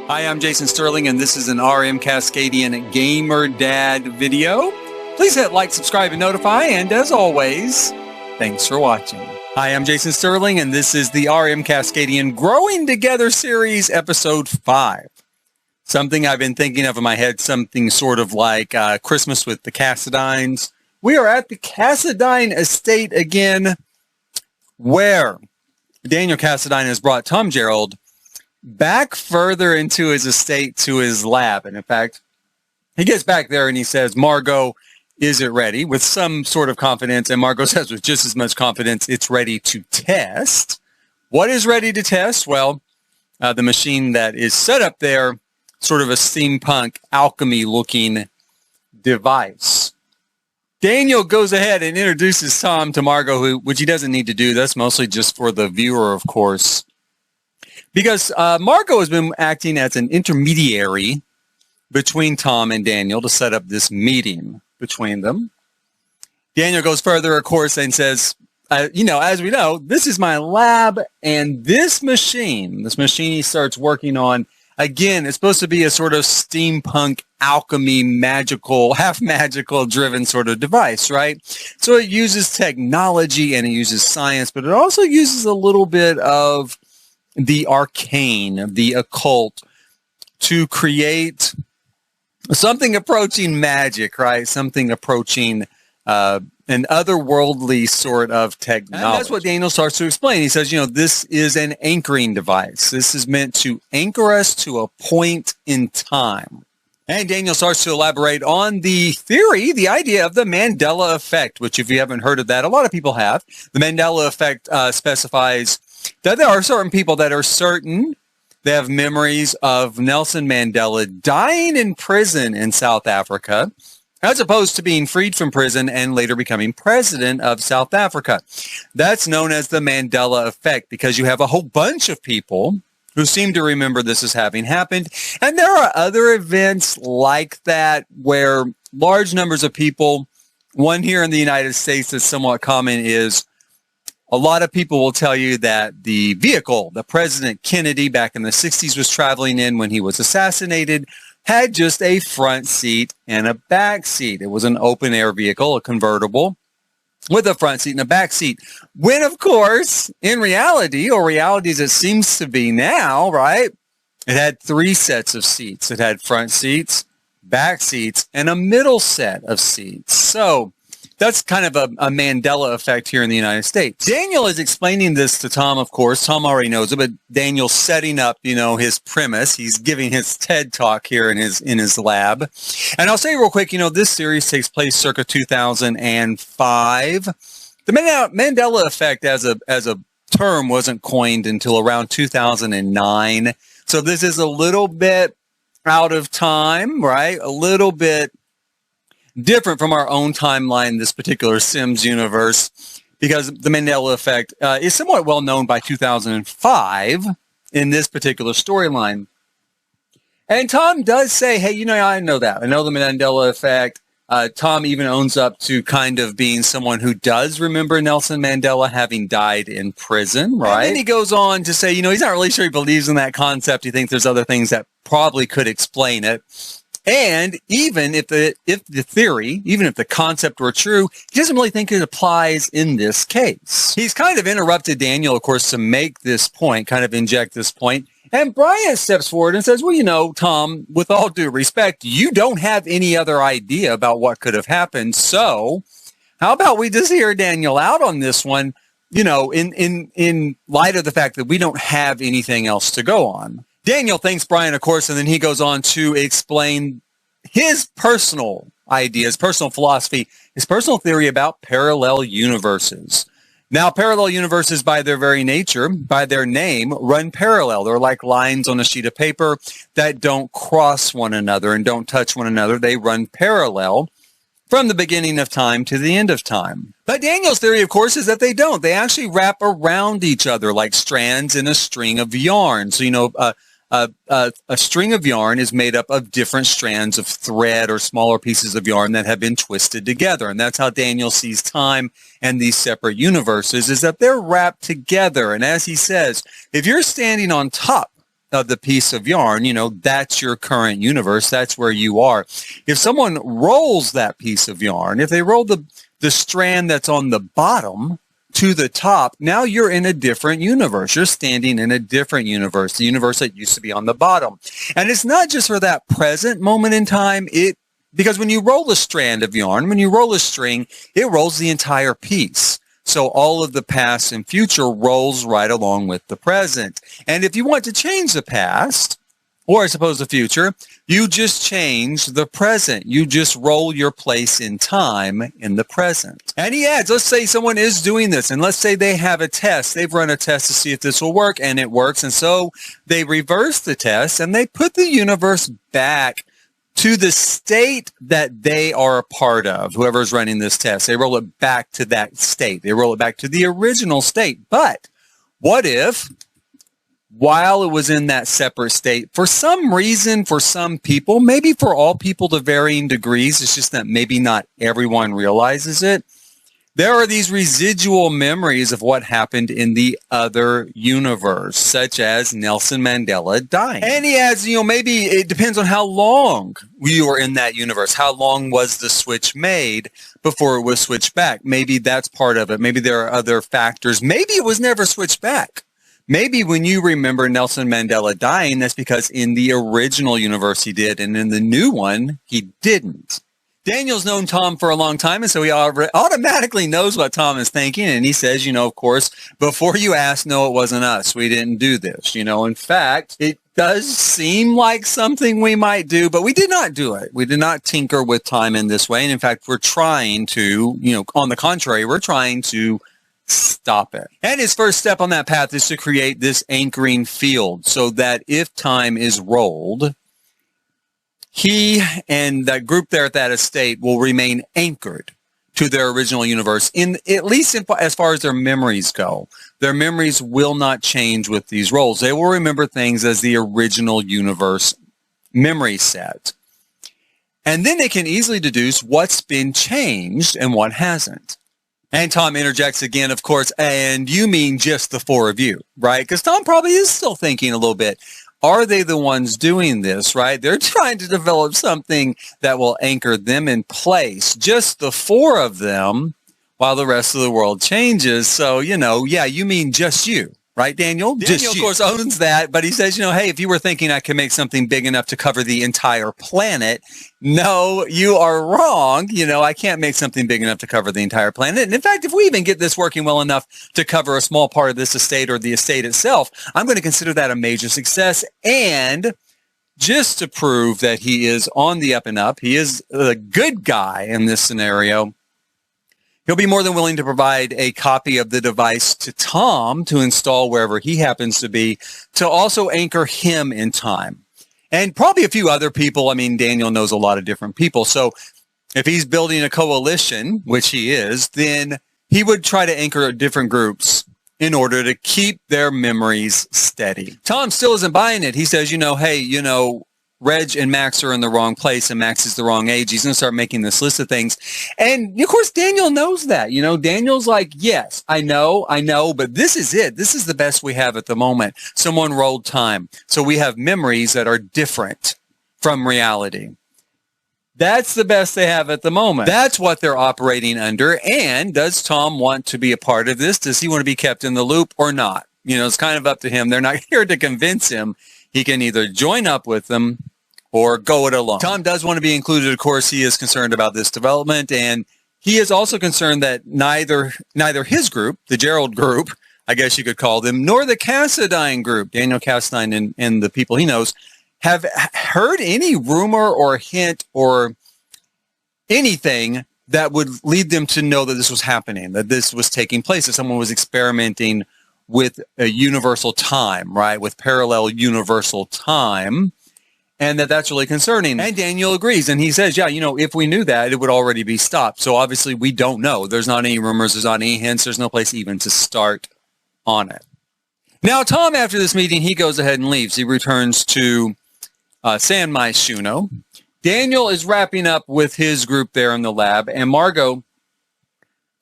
Hi, I'm Jason Sterling, and this is an RM Cascadian Gamer Dad video. Please hit like, subscribe, and notify, and as always, thanks for watching. Hi, I'm Jason Sterling, and this is the RM Cascadian Growing Together series, episode 5. Something I've been thinking of in my head, something sort of like Christmas with the Cassidines. We are at the Cassidine estate again, where Daniel Cassidine has brought Tom Gerald back further into his estate to his lab. And in fact, he gets back there and he says, Margot, is it ready? With some sort of confidence. And Margot says with just as much confidence, it's ready to test. What is ready to test? Well, the machine that is set up there, sort of a steampunk alchemy looking device. Daniel goes ahead and introduces Tom to Margot, which he doesn't need to do. That's mostly just for the viewer, of course. Because Margot has been acting as an intermediary between Tom and Daniel to set up this meeting between them. Daniel goes further, of course, and says, as we know, this is my lab, and this machine he starts working on, again, it's supposed to be a sort of steampunk alchemy, magical, half magical driven sort of device, right? So it uses technology and it uses science, but it also uses a little bit of the arcane, the occult, to create something approaching magic, right? Something approaching an otherworldly sort of technology. And that's what Daniel starts to explain. He says, this is an anchoring device. This is meant to anchor us to a point in time. And Daniel starts to elaborate on the theory, the idea of the Mandela effect, which if you haven't heard of that, a lot of people have. The Mandela effect specifies that there are certain people that are certain they have memories of Nelson Mandela dying in prison in South Africa, as opposed to being freed from prison and later becoming president of South Africa. That's known as the Mandela effect because you have a whole bunch of people who seem to remember this as having happened. And there are other events like that where large numbers of people, one here in the United States that's somewhat common is a lot of people will tell you that the vehicle that President Kennedy back in the 60s was traveling in when he was assassinated had just a front seat and a back seat. It was an open air vehicle, a convertible, with a front seat and a back seat. When, of course, in reality, or reality as it seems to be now, right, it had 3 sets of seats. It had front seats, back seats, and a middle set of seats. So that's kind of a Mandela effect here in the United States. Daniel is explaining this to Tom, of course. Tom already knows it, but Daniel's setting up, his premise. He's giving his TED talk here in his lab. And I'll say real quick, this series takes place circa 2005. The Mandela effect as a term wasn't coined until around 2009. So this is a little bit out of time, right? A little bit different from our own timeline, this particular Sims universe, because the Mandela effect is somewhat well known by 2005 in this particular storyline. And Tom does say, hey, I know that. I know the Mandela effect. Tom even owns up to kind of being someone who does remember Nelson Mandela having died in prison, right? And then he goes on to say, he's not really sure he believes in that concept. He thinks there's other things that probably could explain it. And even if the theory, even if the concept were true, he doesn't really think it applies in this case. He's kind of interrupted Daniel, of course, to make this point, kind of inject this point. And Brian steps forward and says, well, Tom, with all due respect, you don't have any other idea about what could have happened. So how about we just hear Daniel out on this one, in light of the fact that we don't have anything else to go on. Daniel thanks Brian, of course, and then he goes on to explain his personal ideas, personal philosophy, his personal theory about parallel universes. Now, parallel universes, by their very nature, by their name, run parallel. They're like lines on a sheet of paper that don't cross one another and don't touch one another. They run parallel from the beginning of time to the end of time. But Daniel's theory, of course, is that they don't. They actually wrap around each other like strands in a string of yarn. So, a string of yarn is made up of different strands of thread or smaller pieces of yarn that have been twisted together. And that's how Daniel sees time and these separate universes, is that they're wrapped together. And as he says, if you're standing on top of the piece of yarn, that's your current universe. That's where you are. If someone rolls that piece of yarn, if they roll the strand that's on the bottom to the top, now you're in a different universe. You're standing in a different universe, the universe that used to be on the bottom. And it's not just for that present moment in time. Because when you roll a strand of yarn, when you roll a string, it rolls the entire piece. So all of the past and future rolls right along with the present. And if you want to change the past, or I suppose the future, you just change the present. You just roll your place in time in the present. And he adds, let's say someone is doing this, and let's say they have a test. They've run a test to see if this will work, and it works. And so they reverse the test, and they put the universe back to the state that they are a part of, whoever's running this test. They roll it back to that state. They roll it back to the original state. But what if, while it was in that separate state, for some reason, for some people, maybe for all people to varying degrees, it's just that maybe not everyone realizes it, there are these residual memories of what happened in the other universe, such as Nelson Mandela dying. And he adds, maybe it depends on how long you were in that universe. How long was the switch made before it was switched back? Maybe that's part of it. Maybe there are other factors. Maybe it was never switched back. Maybe when you remember Nelson Mandela dying, that's because in the original universe he did, and in the new one, he didn't. Daniel's known Tom for a long time, and so he automatically knows what Tom is thinking. And he says, of course, before you ask, no, it wasn't us. We didn't do this. In fact, it does seem like something we might do, but we did not do it. We did not tinker with time in this way. And in fact, we're trying to, on the contrary, we're trying to stop it. And his first step on that path is to create this anchoring field so that if time is rolled, he and that group there at that estate will remain anchored to their original universe, at least as far as their memories go. Their memories will not change with these rolls. They will remember things as the original universe memory set. And then they can easily deduce what's been changed and what hasn't. And Tom interjects again, of course, and you mean just the four of you, right? Because Tom probably is still thinking a little bit. Are they the ones doing this, right? They're trying to develop something that will anchor them in place. Just the four of them while the rest of the world changes. So, yeah, you mean just you, right, Daniel? Daniel, of course, owns that. But he says, hey, if you were thinking I could make something big enough to cover the entire planet, no, you are wrong. I can't make something big enough to cover the entire planet. And in fact, if we even get this working well enough to cover a small part of this estate or the estate itself, I'm going to consider that a major success. And just to prove that he is on the up and up, he is the good guy in this scenario, he'll be more than willing to provide a copy of the device to Tom to install wherever he happens to be, to also anchor him in time. And probably a few other people. I mean, Daniel knows a lot of different people. So if he's building a coalition, which he is, then he would try to anchor different groups in order to keep their memories steady. Tom still isn't buying it. He says, hey, Reg and Max are in the wrong place and Max is the wrong age. He's going to start making this list of things. And of course, Daniel knows that, Daniel's like, yes, I know, but this is it. This is the best we have at the moment. Someone rolled time. So we have memories that are different from reality. That's the best they have at the moment. That's what they're operating under. And does Tom want to be a part of this? Does he want to be kept in the loop or not? It's kind of up to him. They're not here to convince him. He can either join up with them or go it alone. Tom does want to be included. Of course, he is concerned about this development, and he is also concerned that neither his group, the Gerald group, I guess you could call them, nor the Cassidine group, Daniel Cassidine and the people he knows, have heard any rumor or hint or anything that would lead them to know that this was happening, that this was taking place, that someone was experimenting with a universal time, right, with parallel universal time. And that's really concerning. And Daniel agrees. And he says, yeah, if we knew that, it would already be stopped. So obviously we don't know. There's not any rumors. There's not any hints. There's no place even to start on it. Now, Tom, after this meeting, he goes ahead and leaves. He returns to San Myshuno. Daniel is wrapping up with his group there in the lab. And Margot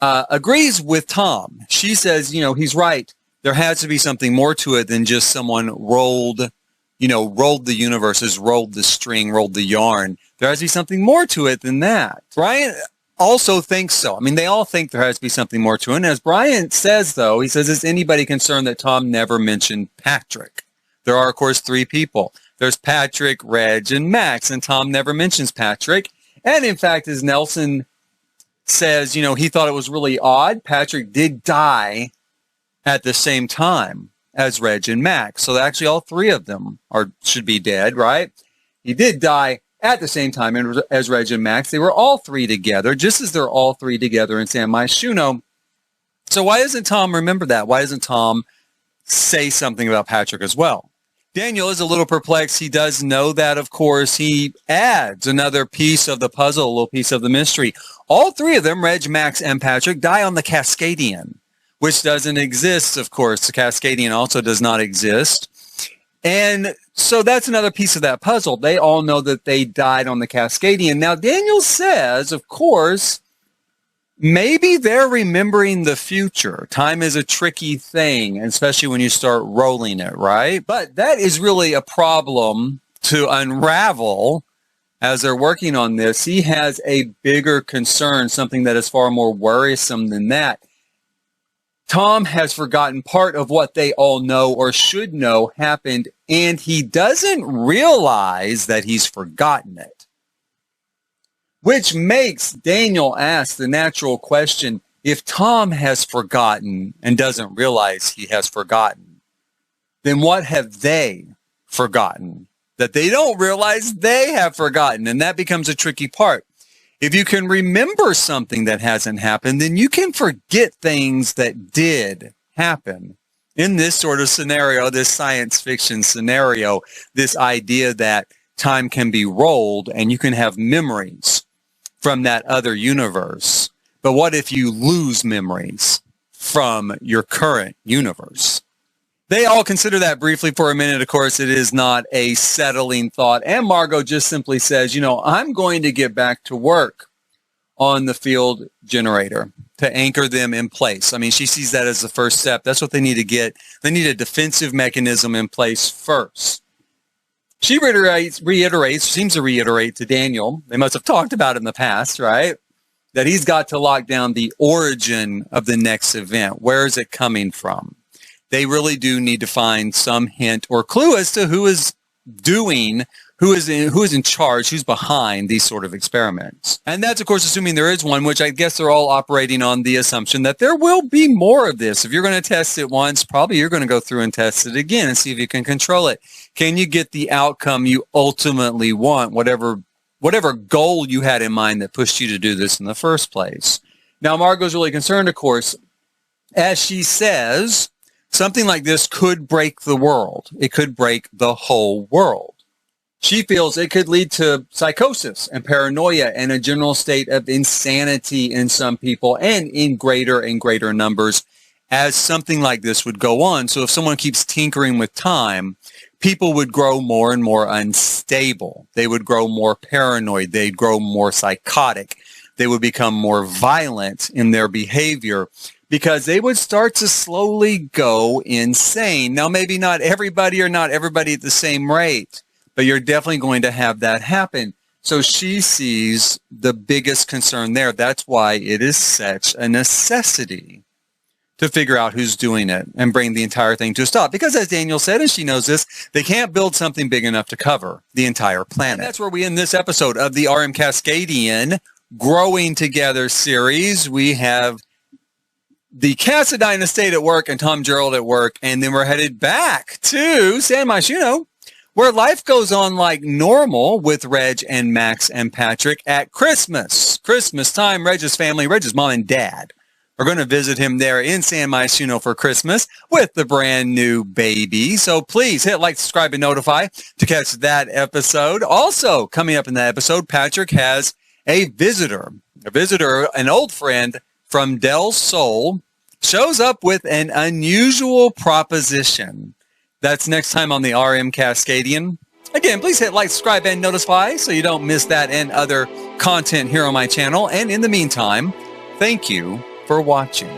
agrees with Tom. She says, he's right. There has to be something more to it than just someone rolled rolled the universes, rolled the string, rolled the yarn. There has to be something more to it than that. Brian also thinks so. I mean, they all think there has to be something more to it. And as Brian says, though, he says, is anybody concerned that Tom never mentioned Patrick? There are, of course, 3 people. There's Patrick, Reg, and Max, and Tom never mentions Patrick. And in fact, as Nelson says, he thought it was really odd. Patrick did die at the same time as Reg and Max. So actually all 3 of them should be dead, right? He did die at the same time as Reg and Max. They were all 3 together, just as they're all 3 together in San Myshuno. So why doesn't Tom remember that? Why doesn't Tom say something about Patrick as well? Daniel is a little perplexed. He does know that, of course. He adds another piece of the puzzle, a little piece of the mystery. All 3 of them, Reg, Max, and Patrick, die on the Cascadian, which doesn't exist, of course. The Cascadian also does not exist. And so that's another piece of that puzzle. They all know that they died on the Cascadian. Now, Daniel says, of course, maybe they're remembering the future. Time is a tricky thing, especially when you start rolling it, right? But that is really a problem to unravel as they're working on this. He has a bigger concern, something that is far more worrisome than that. Tom has forgotten part of what they all know or should know happened, and he doesn't realize that he's forgotten it. Which makes Daniel ask the natural question, if Tom has forgotten and doesn't realize he has forgotten, then what have they forgotten that they don't realize they have forgotten? And that becomes a tricky part. If you can remember something that hasn't happened, then you can forget things that did happen. In this sort of scenario, this science fiction scenario, this idea that time can be rolled and you can have memories from that other universe. But what if you lose memories from your current universe? They all consider that briefly for a minute. Of course, it is not a settling thought. And Margot just simply says, I'm going to get back to work on the field generator to anchor them in place. I mean, she sees that as the first step. That's what they need to get. They need a defensive mechanism in place first. She seems to reiterate to Daniel, they must have talked about it in the past, right? That he's got to lock down the origin of the next event. Where is it coming from? They really do need to find some hint or clue as to who is in charge, who's behind these sort of experiments. And that's, of course, assuming there is one, which I guess they're all operating on the assumption that there will be more of this. If you're going to test it once, probably you're going to go through and test it again and see if you can control it. Can you get the outcome you ultimately want, whatever goal you had in mind that pushed you to do this in the first place? Now, Margot's really concerned, of course. As she says, something like this could break the world. It could break the whole world. She feels it could lead to psychosis and paranoia and a general state of insanity in some people and in greater and greater numbers as something like this would go on. So if someone keeps tinkering with time, people would grow more and more unstable. They would grow more paranoid. They'd grow more psychotic. They would become more violent in their behavior because they would start to slowly go insane. Now, maybe not everybody or not everybody at the same rate, but you're definitely going to have that happen. So she sees the biggest concern there. That's why it is such a necessity to figure out who's doing it and bring the entire thing to a stop. Because as Daniel said, and she knows this, they can't build something big enough to cover the entire planet. And that's where we end this episode of the RM Cascadian Growing Together series. We have the Cassidine estate at work and Tom Gerald at work, and then we're headed back to San Myshuno, where life goes on like normal with Reg and Max and Patrick at Christmas. Christmas time, Reg's family, Reg's mom and dad, are going to visit him there in San Myshuno for Christmas with the brand new baby. So please hit like, subscribe, and notify to catch that episode. Also, coming up in that episode, Patrick has a visitor, an old friend from Del Sol, shows up with an unusual proposition. That's next time on the RM Cascadian. Again, please hit like, subscribe, and notify so you don't miss that and other content here on my channel. And in the meantime, thank you for watching.